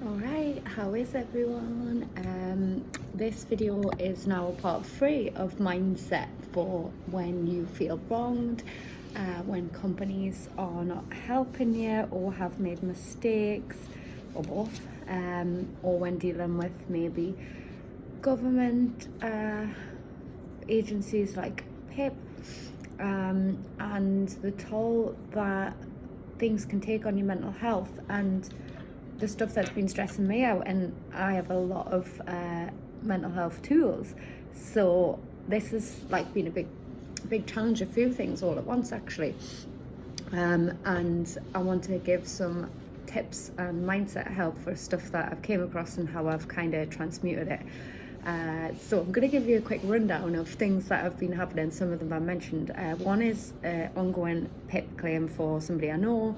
Alright, how is everyone? This video is now part 3 of mindset for when you feel wronged, when companies are not helping you or have made mistakes, or both, or when dealing with maybe government agencies like PIP, and the toll that things can take on your mental health and the stuff that's been stressing me out. And I have a lot of mental health tools, so this has like been a big challenge, a few things all at once actually, and I want to give some tips and mindset help for stuff that I've came across and how I've kind of transmuted it. So I'm going to give you a quick rundown of things that have been happening. Some of them I mentioned. One is ongoing PIP claim for somebody I know,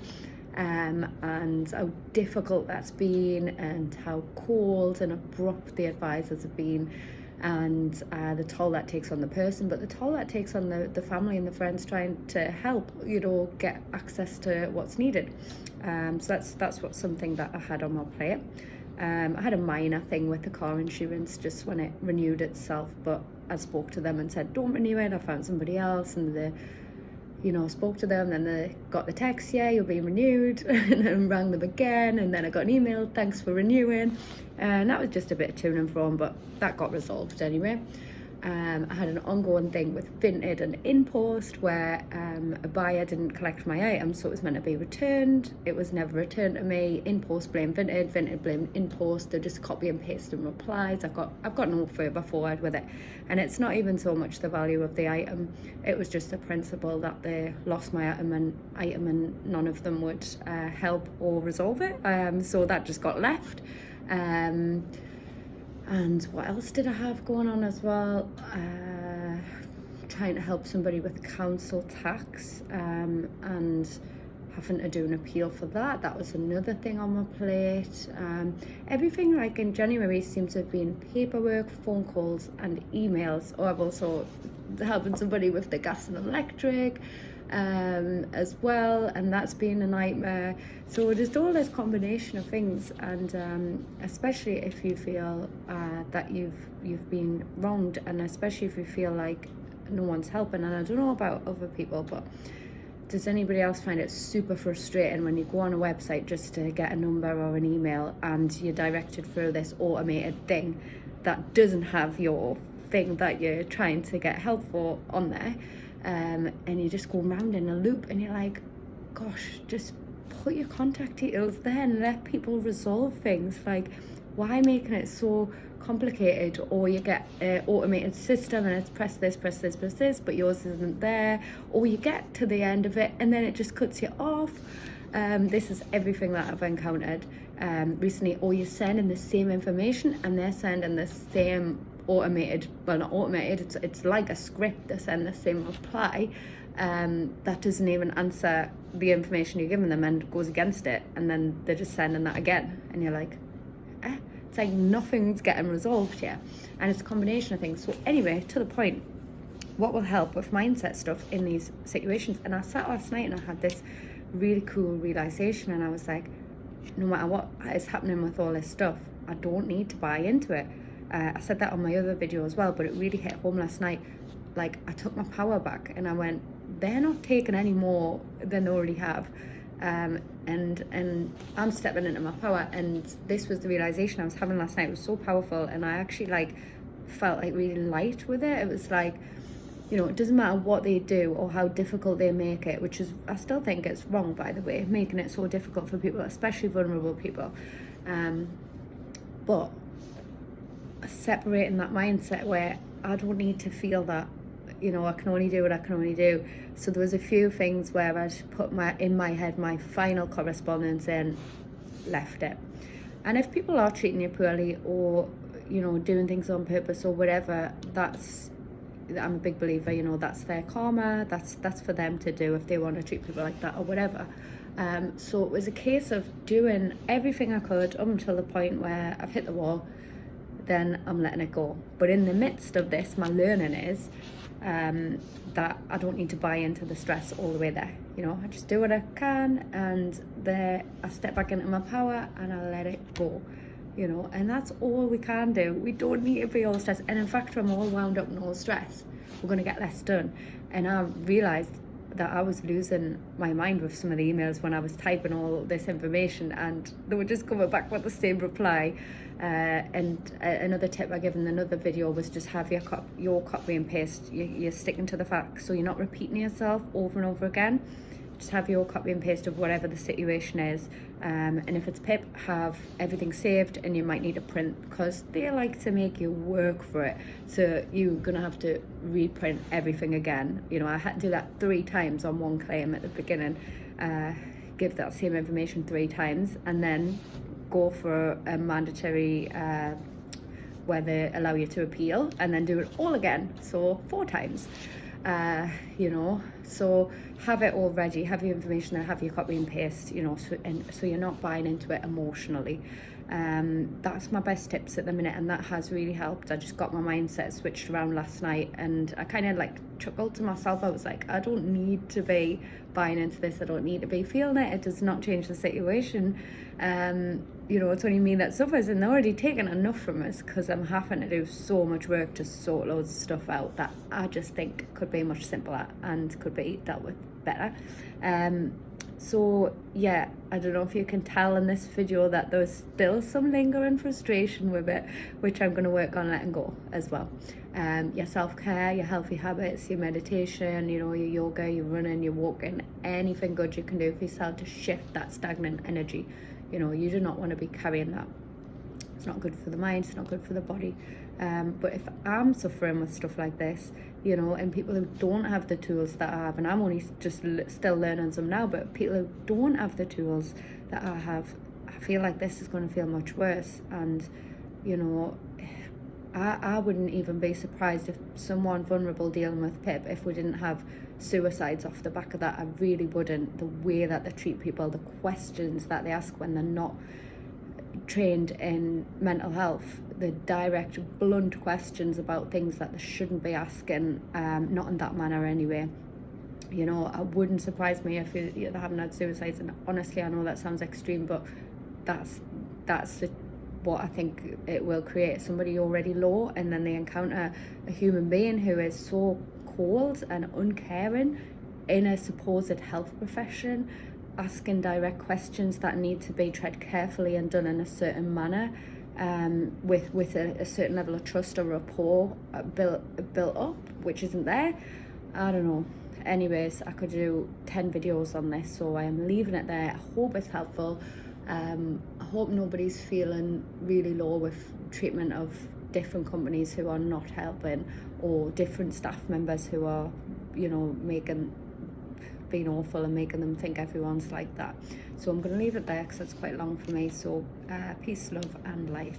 and how difficult that's been, and how cold and abrupt the advisors have been, and the toll that takes on the person, but the toll that takes on the family and the friends trying to help, get access to what's needed. So that's what's something that I had on my plate. I had a minor thing with the car insurance just when it renewed itself, but I spoke to them and said don't renew it, I found somebody else, and they spoke to them, then they got the text, yeah, you're being renewed, and then rang them again, and then I got an email, thanks for renewing, and that was just a bit of to and from, but that got resolved anyway. I had an ongoing thing with Vinted and InPost where a buyer didn't collect my item, so it was meant to be returned. It was never returned to me. InPost blamed Vinted, Vinted blamed InPost. They just copy and paste in replies. I've got no further forward with it, and it's not even so much the value of the item. It was just the principle that they lost my item and none of them would help or resolve it. So that just got left. And what else did I have going on as well? Trying to help somebody with council tax, and having to do an appeal for that. That was another thing on my plate. Everything like in January seems to have been paperwork, phone calls and emails. Or I've also helping somebody with the gas and electric as well, and that's been a nightmare. So just all this combination of things, and especially if you feel that you've been wronged, and especially if you feel like no one's helping. And I don't know about other people, but does anybody else find it super frustrating when you go on a website just to get a number or an email and you're directed through this automated thing that doesn't have your thing that you're trying to get help for on there? And you just go round in a loop, and you're like, gosh, just put your contact details there and let people resolve things. Like, why making it so complicated? Or you get an automated system and it's press this, but yours isn't there, or you get to the end of it and then it just cuts you off. This is everything that I've encountered recently. Or you're sending the same information and they're sending the same automated, well, not automated, it's like a script. They send the same reply that doesn't even answer the information you're giving them and goes against it, and then they're just sending that again, and you're like, it's like nothing's getting resolved here. And it's a combination of things. So anyway, to the point, what will help with mindset stuff in these situations? And I sat last night and I had this really cool realization, and I was like, no matter what is happening with all this stuff, I don't need to buy into it. I said that on my other video as well, but it really hit home last night. Like, I took my power back and I went, they're not taking any more than they already have, and I'm stepping into my power. And this was the realization I was having last night. It was so powerful, and I actually felt like really light with it. It was like, it doesn't matter what they do or how difficult they make it, which is, I still think it's wrong, by the way, making it so difficult for people, especially vulnerable people, but separating that mindset where I don't need to feel that, I can only do what I can only do. So there was a few things where I'd put in my head my final correspondence in, left it. And if people are treating you poorly or doing things on purpose or whatever, I'm a big believer, that's their karma, that's for them to do if they want to treat people like that or whatever. So it was a case of doing everything I could up until the point where I've hit the wall, then I'm letting it go. But in the midst of this, my learning is that I don't need to buy into the stress all the way there. You know, I just do what I can, and there I step back into my power and I let it go. You know, and that's all we can do. We don't need to be all stressed. And in fact, I'm all wound up and all stressed, we're going to get less done. And I realized that I was losing my mind with some of the emails when I was typing all this information, and they were just coming back with the same reply. And another tip I give in another video was just have your copy and paste. You're sticking to the facts, so you're not repeating yourself over and over again. Just have your copy and paste of whatever the situation is. And if it's PIP, have everything saved, and you might need a print because they like to make you work for it. So you're gonna have to reprint everything again. You know, I had to do that 3 times on one claim at the beginning. Give that same information 3 times, and then go for a mandatory where they allow you to appeal, and then do it all again, so 4 times. You know, so have it all ready, have your information there, have your copy and paste, you know, so you're not buying into it emotionally. That's my best tips at the minute, and that has really helped. I just got my mindset switched around last night, and I kind of like chuckled to myself. I was like, I don't need to be buying into this, I don't need to be feeling it. It does not change the situation. You know, it's only me that suffers, and they're already taking enough from us because I'm having to do so much work to sort loads of stuff out that I just think could be much simpler and could be dealt with better. So yeah, I don't know if you can tell in this video that there's still some lingering frustration with it, which I'm going to work on letting go as well. Your self-care, your healthy habits, your meditation, you know, your yoga, your running, your walking, anything good you can do for yourself to shift that stagnant energy. You know, you do not want to be carrying that. It's not good for the mind, it's not good for the body. But if I'm suffering with stuff like this, you know, and people who don't have the tools that I have, and I'm only just still learning some now, but people who don't have the tools that I have, I feel like this is going to feel much worse. And, you know, I wouldn't even be surprised if someone vulnerable dealing with PIP, if we didn't have suicides off the back of that. I really wouldn't. The way that they treat people, the questions that they ask when they're not trained in mental health, the direct, blunt questions about things that they shouldn't be asking, not in that manner anyway. You know, it wouldn't surprise me if they haven't had suicides. And honestly, I know that sounds extreme, but that's what I think it will create. Somebody already low, and then they encounter a human being who is so cold and uncaring in a supposed health profession, asking direct questions that need to be tread carefully and done in a certain manner, with a certain level of trust or rapport built up, which isn't there. I don't know. Anyways, I could do 10 videos on this, so I am leaving it there. I hope it's helpful. I hope nobody's feeling really low with treatment of different companies who are not helping, or different staff members who are, you know, being awful and making them think everyone's like that. So I'm going to leave it there because it's quite long for me. So peace, love and light.